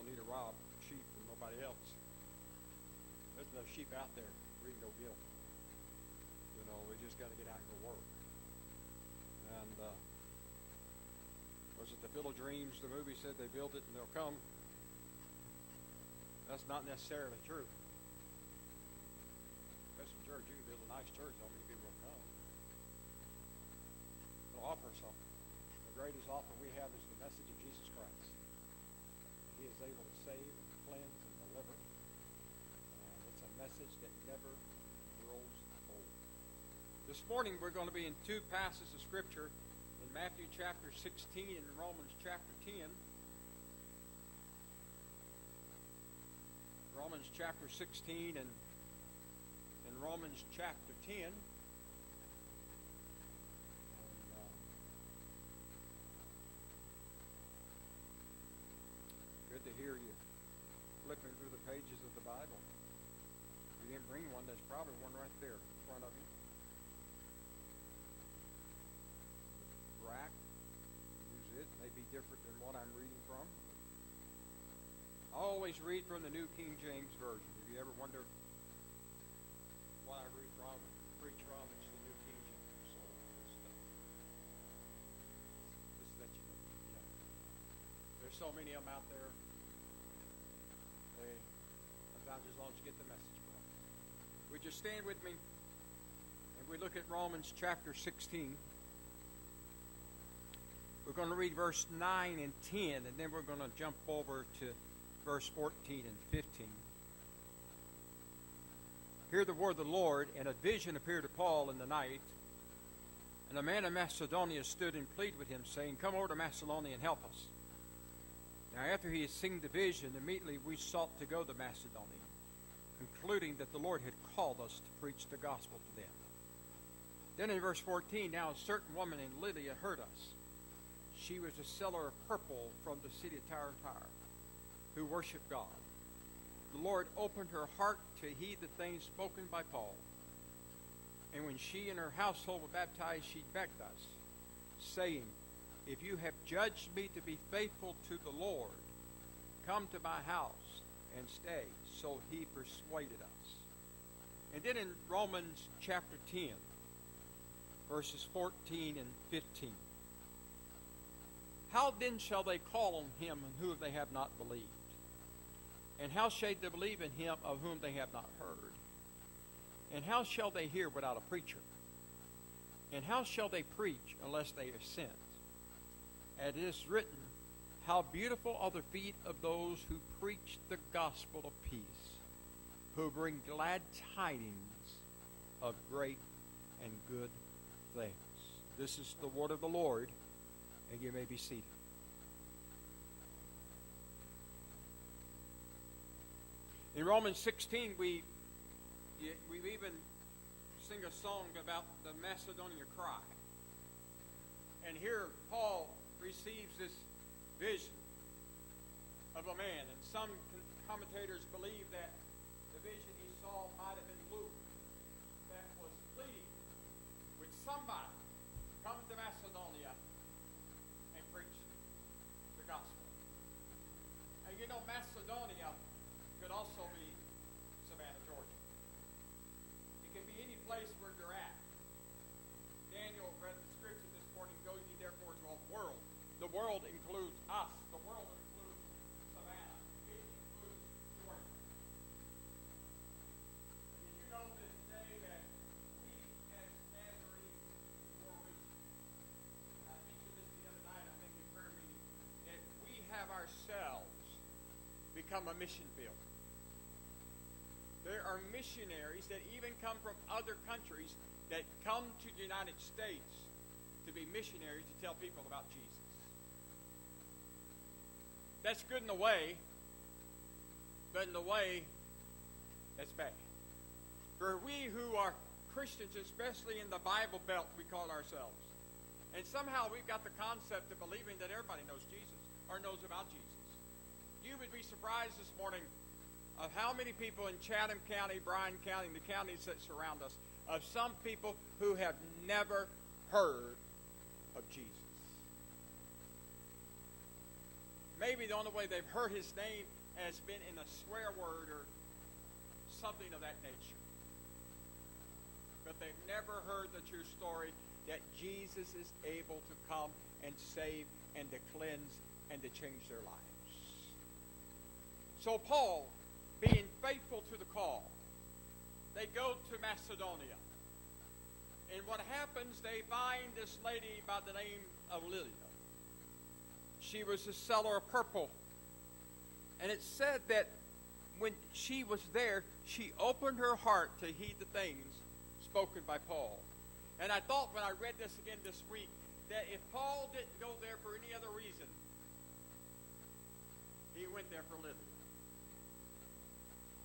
don't need to rob sheep from nobody else. There's enough sheep out there. We can go get them. We just got to get out and go work. And was it the Field of Dreams? The movie said they build it and they'll come. That's not necessarily true. Especially in church, you can build a nice church. How many people will come? It'll offer something. The greatest offer we have is the message of Jesus Christ. He is able to save and cleanse and deliver. It's a message that never grows old. This morning we're going to be in two passages of Scripture, in Matthew chapter 16 and Romans chapter 10. Romans chapter 16 and Romans chapter 10. Good to hear you flipping through the pages of the Bible. If you didn't bring one, there's probably one right there in front of you. Rack, use it. May be different than what I'm reading from. I always read from the New King James Version. If you ever wonder what I read from, preach from, it's the New King James. So just let you know. There's so many of them out there. Sometimes as long as you get the message from. Would you stand with me and we look at Romans chapter 16. We're going to read verse 9 and 10, and then we're going to jump over to verse 14 and 15. Hear the word of the Lord. And a vision appeared to Paul in the night. And a man of Macedonia stood and pleaded with him, saying, Come over to Macedonia and help us. Now after he had seen the vision, immediately we sought to go to Macedonia, concluding that the Lord had called us to preach the gospel to them. Then in verse 14, now a certain woman named Lydia heard us. She was a seller of purple from the city of Tyre, who worshiped God. The Lord opened her heart to heed the things spoken by Paul. And when she and her household were baptized, she begged us, saying, If you have judged me to be faithful to the Lord, come to my house and stay. So he persuaded us. And then in Romans chapter 10, verses 14 and 15. How then shall they call on him in whom they have not believed? And how shall they believe in him of whom they have not heard? And how shall they hear without a preacher? And how shall they preach unless they are sent? And it is written, How beautiful are the feet of those who preach the gospel of peace, who bring glad tidings of great and good things. This is the word of the Lord, and you may be seated. In Romans 16, we even sing a song about the Macedonian cry. And here Paul receives this vision of a man, and some commentators believe that the vision he saw might have been Luke, that was pleading with somebody to come to Macedonia and preach the gospel. And you know, Macedonia could also be Savannah, Georgia. It can be any place where you're at. Daniel read the scripture this morning, Go ye therefore to all the world. The world includes us. The world includes Savannah. It includes Georgia. And did you know this day that we as Nazarenes were reaching? I mentioned this the other night, I think in prayer meeting, that we have ourselves become a mission field. There are missionaries that even come from other countries that come to the United States to be missionaries to tell people about Jesus. That's good in a way, but in a way, that's bad. For we who are Christians, especially in the Bible Belt, we call ourselves. And somehow we've got the concept of believing that everybody knows Jesus or knows about Jesus. You would be surprised this morning of how many people in Chatham County, Bryan County, and the counties that surround us, of some people who have never heard of Jesus. maybe the only way they've heard his name has been in a swear word or something of that nature. But they've never heard the true story that Jesus is able to come and save and to cleanse and to change their lives. So Paul, being faithful to the call, they go to Macedonia. And what happens, they find this lady by the name of Lydia. She was a seller of purple. And it said that when she was there, she opened her heart to heed the things spoken by Paul. And I thought when I read this again this week, that if Paul didn't go there for any other reason, he went there for Lydia.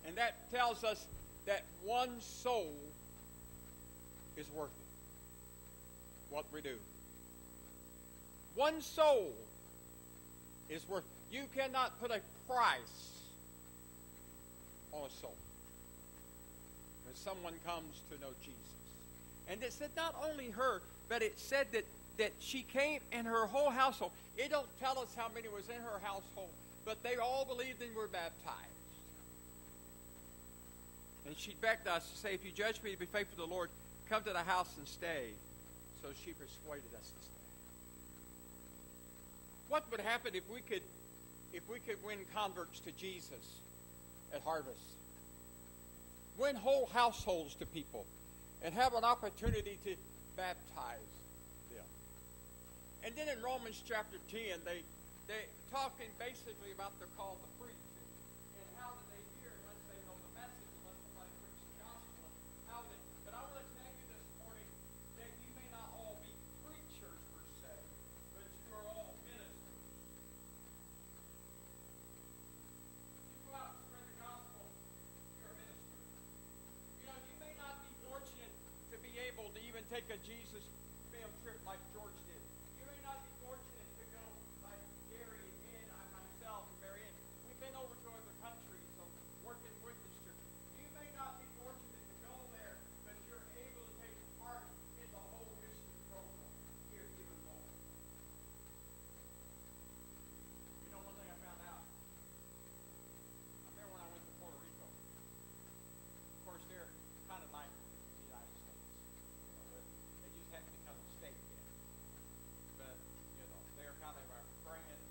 And that tells us that one soul is worth it. What we do. One soul is worth it. You cannot put a price on a soul when someone comes to know Jesus. And it said not only her, but it said that she came and her whole household. It don't tell us how many was in her household, but they all believed and were baptized. And she begged us to say, if you judge me to be faithful to the Lord, come to the house and stay. So she persuaded us to stay. What would happen if we could win converts to Jesus at Harvest? Win whole households to people and have an opportunity to baptize them. And then in Romans chapter 10, they talking basically about their call to preach. And how did they hear unless they know the message, unless somebody preaches the gospel? But I want to tell you this morning that you may not all be preachers per se, but you are all ministers. You go out and spread the gospel, you're a minister. You know, you may not be fortunate to be able to even take a Jesus field trip like George did. You may not be fortunate to go like Gary and Ed, myself and Mary Ann. We've been over to other countries, so working with this church. You may not be fortunate to go there, but you're able to take part in the whole mission program here at Given Moment. You know, one thing I found out. I remember when I went to Puerto Rico. Of course, they're kind of like the United States. You know, they just happen to come to state yet. But, you know, they're kind of our friends.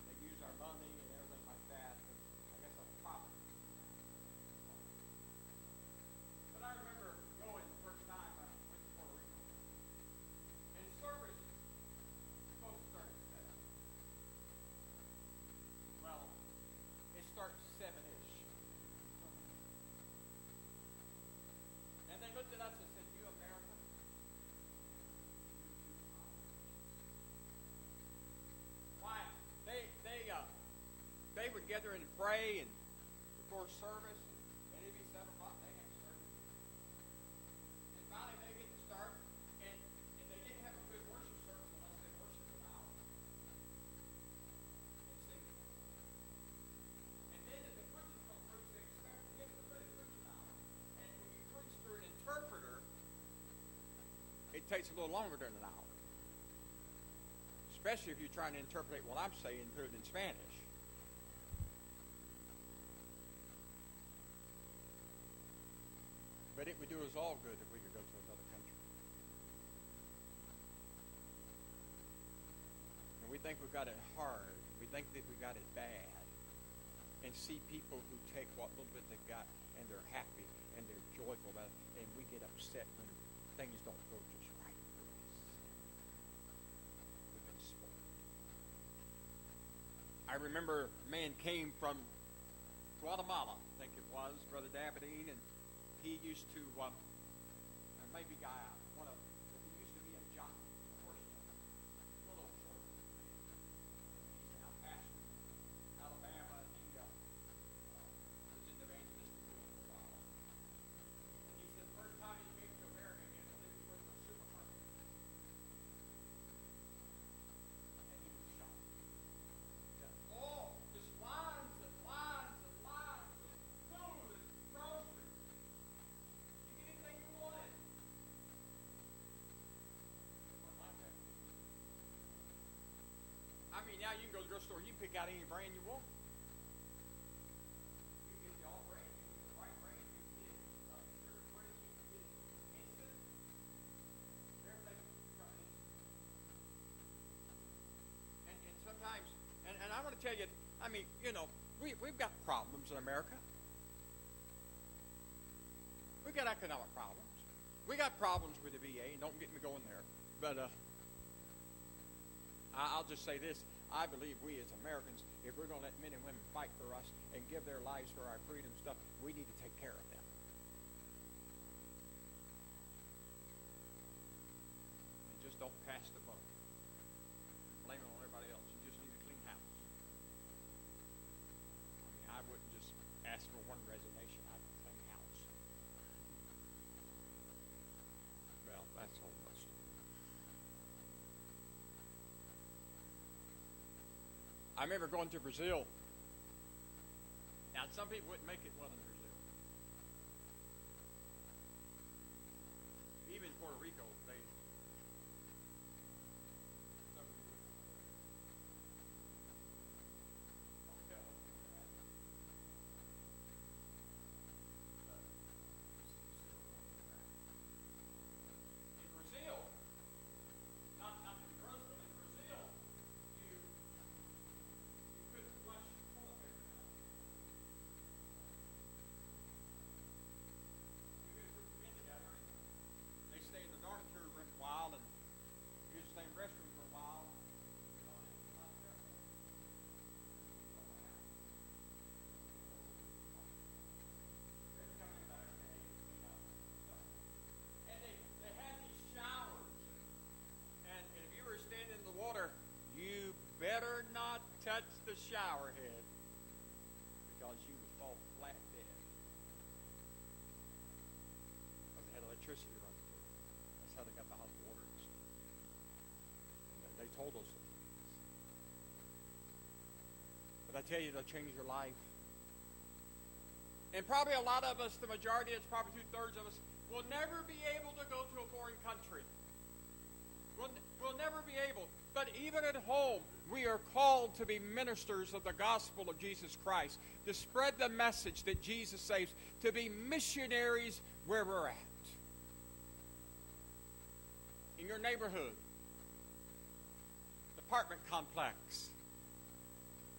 They use our money and everything like that. And I guess I'm proud. But I remember going the first time I went to Puerto Rico. And service was supposed to start at 7. Well, it starts 7-ish. And they looked at us and said, you Americans? Why? They would gather and pray and before service, and it'd be 7 o'clock. They had to start. And finally, they get to start, and they didn't have a good worship service unless they worshiped an hour and sing. And then if the preacher's going to preach, they expect him to really preach an hour. And when you preach through an interpreter, it takes a little longer than an hour. Especially if you're trying to interpret what I'm saying through it in Spanish. But it would do us all good if we could go to another country. And we think we've got it hard. We think that we got it bad. And see people who take what little bit they've got and they're happy and they're joyful about it. And we get upset when things don't go just right for us. We've been spoiled. I remember a man came from Guatemala, I think it was, Brother Dabadine, and he used to, or maybe he used to be a jockey, a horse jockey, little short man. He's now pastor in Alabama, and he was in the evangelistic field for a while. And he said the first time he came to America, he had to live in a supermarket. And he was shocked. He said, just lines and lines and lines of food and groceries. You get anything you wanted. now you can go to the grocery store, you can pick out any brand you want. You can get the all brand, you can get the white brand, you can get sugar free, you can get instant. Everything from instant. And sometimes, and I want to tell you, I mean, you know, we've got problems in America. We've got economic problems. We got problems with the VA, and don't get me going there. But I'll just say this. I believe we as Americans, if we're going to let men and women fight for us and give their lives for our freedom stuff, we need to take care of them. And just don't pass the buck. Blame it on everybody else. You just need a clean house. I mean, I wouldn't just ask for one resignation. I'd clean house. Well, that's all much. I remember going to Brazil. Now, some people wouldn't make it well in Brazil. Even Puerto Rico, they. Some people wouldn't. Don't tell them that. In Brazil, not to be gross, but in Brazil, you couldn't flush toilet paper now. You get a group of men together, and they stay in the dormitory room a while, and you just stay in the restroom for a while. You know, and it's not terrible. They would come in about every day and clean up stuff. And they had these showers. And if you were standing in the water, you better not touch the shower head because you would fall flat dead. Because they had electricity running through it. That's how they got the hot water. And they told us things. But I tell you, they'll change your life. And probably a lot of us, the majority, it's probably 2/3 of us, will never be able to go to a foreign country. We'll never be able. But even at home, we are called to be ministers of the gospel of Jesus Christ, to spread the message that Jesus saves, to be missionaries where we're at. In your neighborhood, the apartment complex,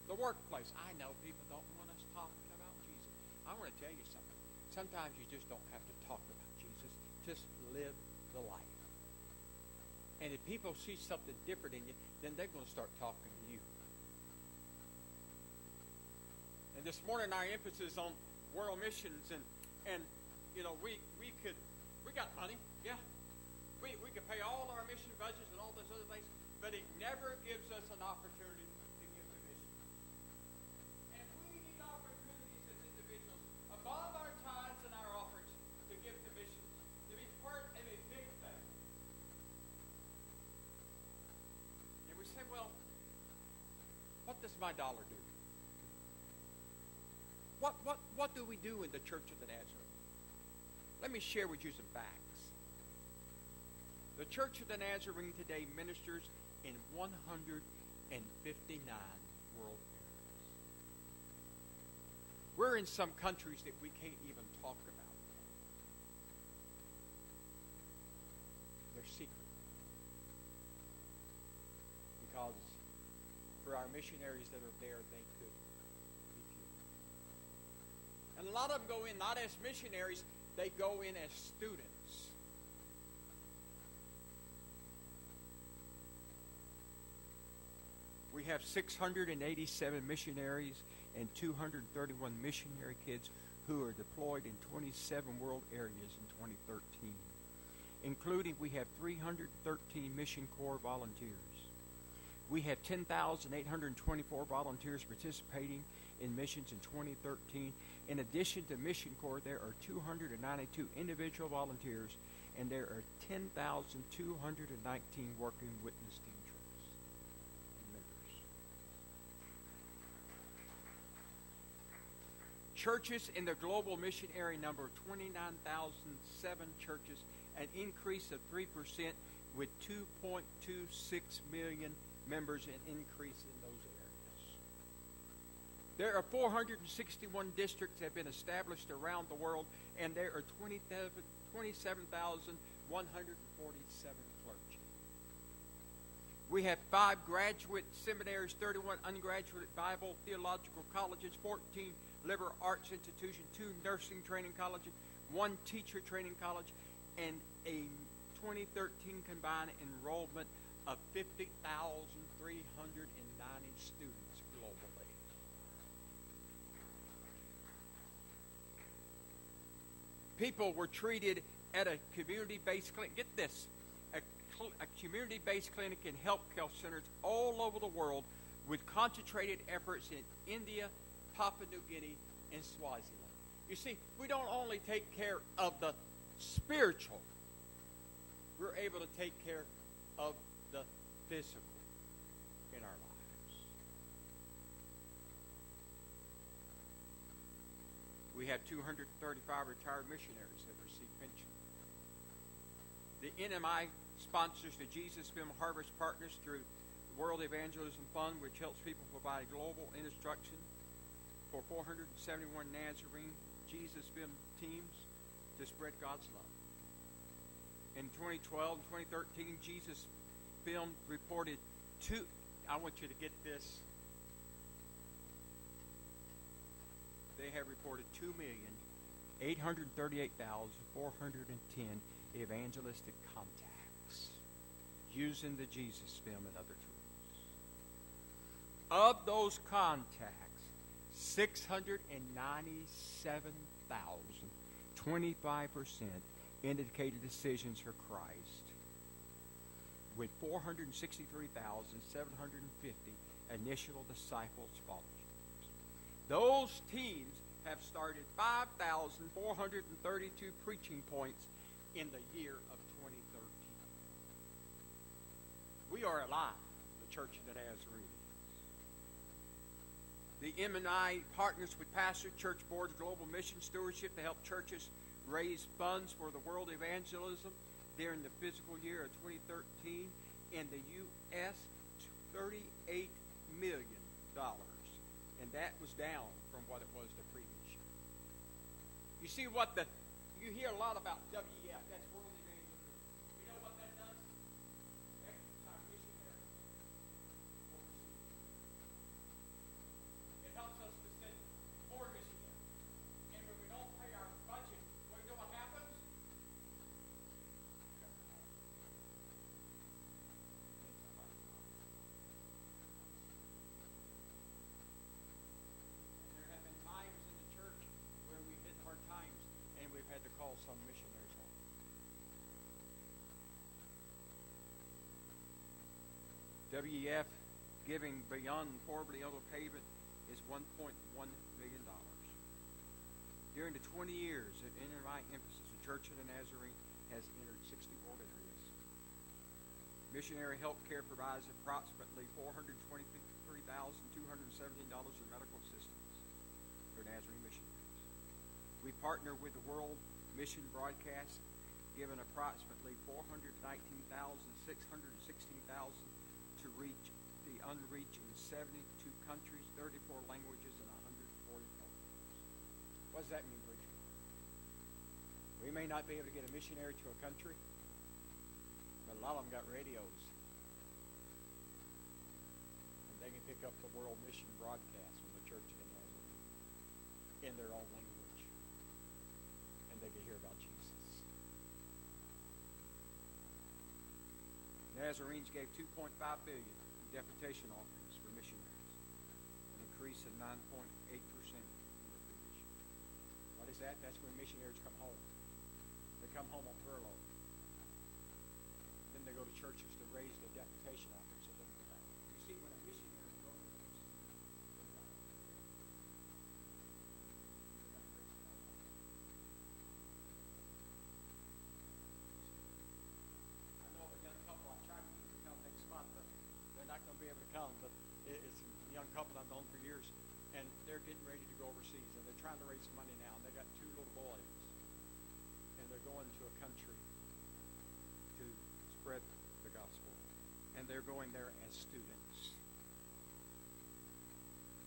the workplace. I know people don't want us talking about Jesus. I want to tell you something. Sometimes you just don't have to talk about Jesus. Just live the life. And if people see something different in you, then they're going to start talking to you. And this morning our emphasis on world missions and you know, we got money, yeah. We could pay all our mission budgets and all those other things, but it never gives us an opportunity to give to missions. And we need opportunities as individuals above our tithes and our offerings to give to missions, to be part of a big thing. And we say, well, what does my dollar do? What do we do in the Church of the Nazarene? Let me share with you some facts. The Church of the Nazarene today ministers in 159 world areas. We're in some countries that we can't even talk about. They're secret. Because for our missionaries that are there, they could be killed. And a lot of them go in not as missionaries, they go in as students. We have 687 missionaries and 231 missionary kids who are deployed in 27 world areas in 2013. Including, we have 313 Mission Corps volunteers. We have 10,824 volunteers participating in missions in 2013. In addition to Mission Corps, there are 292 individual volunteers, and there are 10,219 working witness team trips and members. Churches in the global mission area number 29,007 churches, an increase of 3% with 2.26 million members and increase in those areas. There are 461 districts that have been established around the world, and there are 27,147 clergy. We have 5 graduate seminaries, 31 undergraduate Bible theological colleges, 14 liberal arts institutions, 2 nursing training colleges, 1 teacher training college, and a 2013 combined enrollment of 50,390 students globally. People were treated at a community-based clinic. Get this. A community-based clinic and health care centers all over the world with concentrated efforts in India, Papua New Guinea, and Swaziland. You see, we don't only take care of the spiritual, we're able to take care of the physical in our lives. We have 235 retired missionaries that receive pension. The NMI sponsors the Jesus Film Harvest Partners through the World Evangelism Fund, which helps people provide global instruction for 471 Nazarene Jesus Film teams to spread God's love. In 2012 and 2013, Jesus Film reported I want you to get this, they have reported 2,838,410 evangelistic contacts using the Jesus Film and other tools. Of those contacts, 697,000, 25%, indicated decisions for Christ, with 463,750 initial disciple scholarships. Those teams have started 5,432 preaching points in the year of 2013. We are alive, the Church of the Nazarene. The M&I partners with Pastor Church Board's Global Mission Stewardship to help churches raise funds for the world evangelism during the fiscal year of 2013. In the U.S., $38 million. And that was down from what it was the previous year. You see you hear a lot about WEF, that's World Evangelism. You know what that does? That keeps our missionaries overseas. It helps us to send more missionaries. And when we don't pay our budget, what you know what happens? And there have been times in the church where we've hit hard times and we've had to call some missionaries home. WEF giving beyond poverty overpayment is $1.1 million. During the 20 years of NMI emphasis, the Church of the Nazarene has entered 64 areas. Missionary health care provides approximately $423,217 in medical assistance for Nazarene missionaries. We partner with the World Mission Broadcast, giving approximately $419,616 to reach the unreached in 72 countries, 34 languages, and 140 countries. What does that mean, preacher? We may not be able to get a missionary to a country, but a lot of them got radios. And they can pick up the World Mission Broadcast from the Church of the Nazarene in their own language. And they can hear about Jesus. Nazarenes gave $2.5 billion in deputation offerings for missionaries, an increase of 9.8% from the previous year. What is that? That's when missionaries come home. They come home on furlough. Then they go to churches to raise their deputation offerings so they can go back. You see, when a missionary goes, not going to be able to come, but it's a young couple I've known for years, and they're getting ready to go overseas, and they're trying to raise some money now, and they got 2 little boys, and they're going to a country to spread the gospel. and they're going there as students.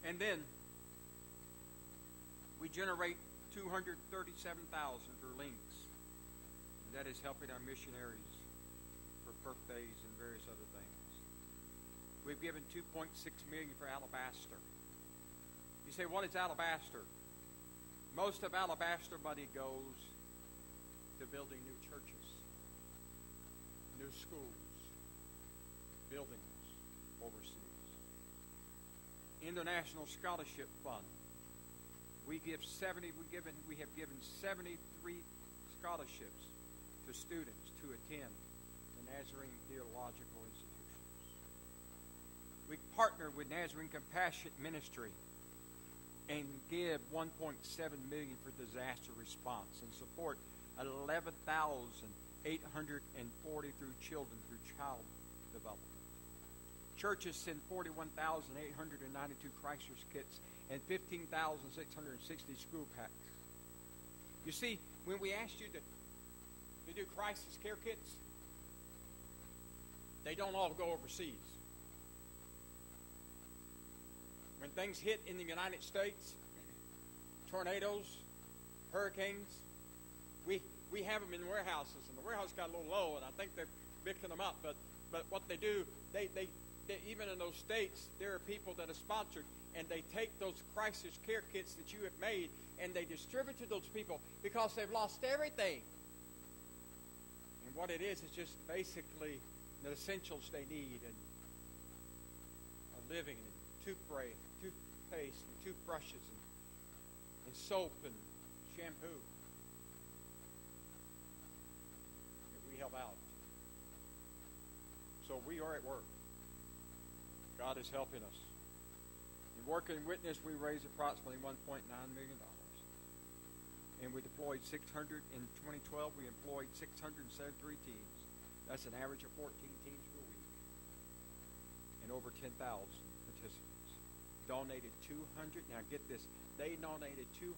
And then we generate $237,000 for links. And that is helping our missionaries for birthdays and various other things. We've given $2.6 million for Alabaster. You say, what is Alabaster? Most of Alabaster money goes to building new churches, new schools, buildings overseas. International Scholarship Fund. We have given 73 scholarships to students to attend the Nazarene Theological Institutions. We partner with Nazarene Compassion Ministry and give $1.7 million for disaster response and support 11,840 through children through child development. Churches send 41,892 Chrysler's kits and 15,660 school packs. You see, when we asked you to do crisis care kits, they don't all go overseas. When things hit in the United States, tornadoes, hurricanes, we have them in warehouses, and the warehouse got a little low, and I think they're picking them up. But what they do, they even in those states, there are people that are sponsored, and they take those crisis care kits that you have made, and they distribute to those people because they've lost everything. And what it is just basically the essentials they need, and a living, and toothpaste, and toothbrushes, and soap, and shampoo that we help out. So we are at work. God is helping us. In Working Witness, we raised approximately $1.9 million. And we deployed 600 in 2012. We employed 673 teams. That's an average of 14 teams per week. And over 10,000 participants. Donated 200, now get this, they donated 242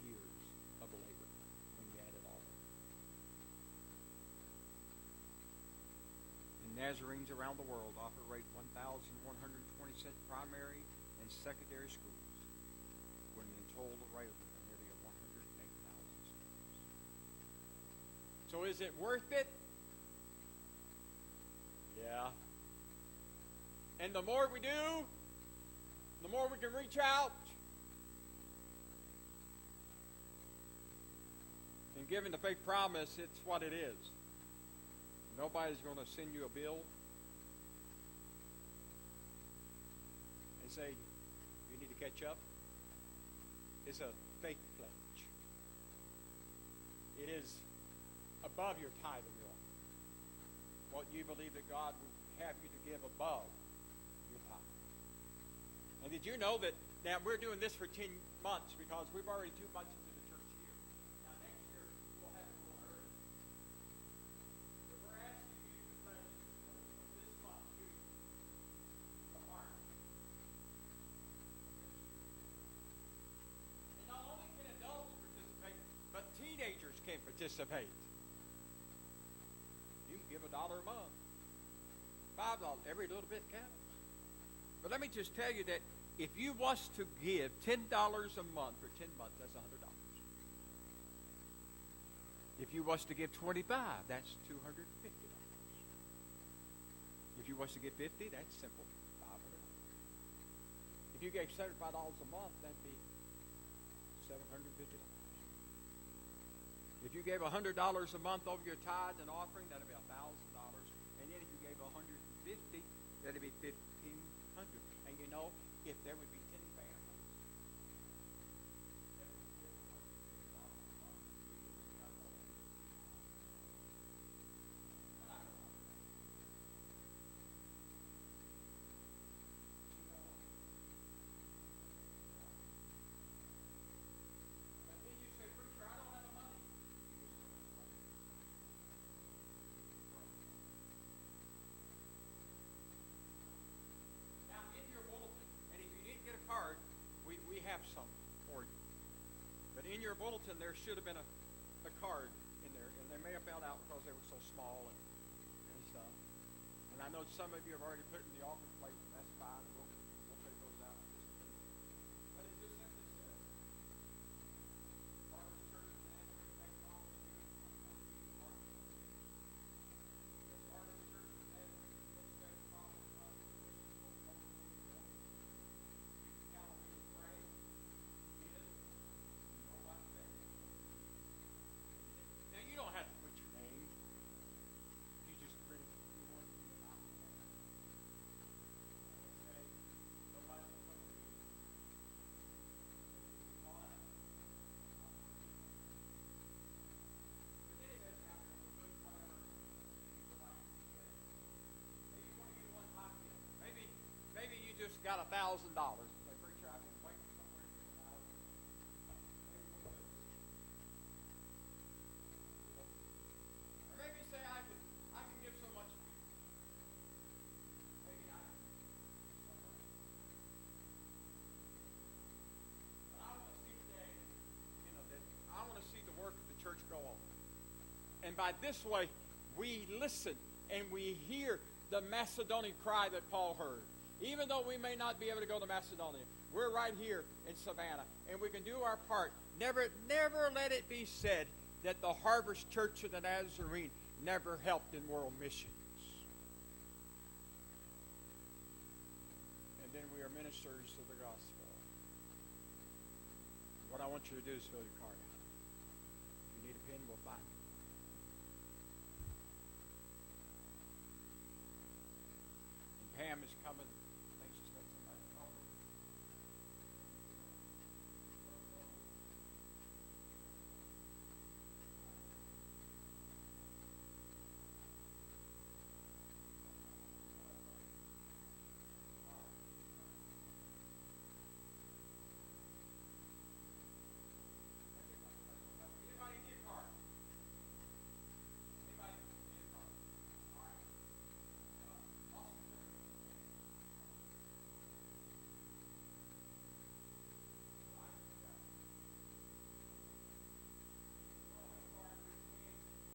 years of labor when you add it all up. Nazarenes around the world operate 1,120 primary and secondary schools, with an total array of nearly 108,000 students. So is it worth it? Yeah. And the more we do, the more we can reach out. And given the faith promise, it's what it is. Nobody's going to send you a bill and say, you need to catch up. It's a faith pledge. It is above your tithe and your offering. What you believe that God would have you to give above your tithe. And did you know that now we're doing this for 10 months because we've already 2 months into the church year. Now next year we'll have it a little early. But we're asking you to pledge from this month to March. And not only can adults participate, but teenagers can participate. You can give $1 a month. $5, every little bit counts. But let me just tell you that if you was to give $10 a month for 10 months, that's $100. If you was to give 25, that's $250. If you was to give 50, that's simple, $500. If you gave $75 a month, that'd be $750. If you gave $100 a month over your tithe and offering, that'd be $1,000. And then if you gave $150, that'd be $1,500. And you know, if there would be 10 families, but then you say, preacher, I don't have the money. Now, in your bulletin, and if you didn't get a card, we have some for you. But in your bulletin, there should have been a card in there, and they may have fell out because they were so small and stuff. I know some of you have already put it in the offering plate, and that's fine. We'll take those out in just a minute. But it just simply says, Harvest Church of Nazareth, Technology, 24 feet, Harvest Church of Nazareth, Respect, Promise, Mother, Halloween, pray, give, you know what I'm saying. Now, you don't have to put your name. You just really, you want to be an option. Okay? Nobody will come to you. All right. But then it does happen. We put whatever you would like to get. Maybe you want to get one hot meal. Maybe you just got $1,000. Like, preacher, I've been waiting somewhere for $1,000. Maybe one of those. Or maybe say I can give so much to you. Maybe I can give so much. But I want to see today, that I want to see the work of the church go on. And by this way, we listen and we hear the Macedonian cry that Paul heard. Even though we may not be able to go to Macedonia, we're right here in Savannah, and we can do our part. Never let it be said that the Harvest Church of the Nazarene never helped in world missions. And then we are ministers of the gospel. What I want you to do is fill your card out. If you need a pen, we'll find it. And Pam is coming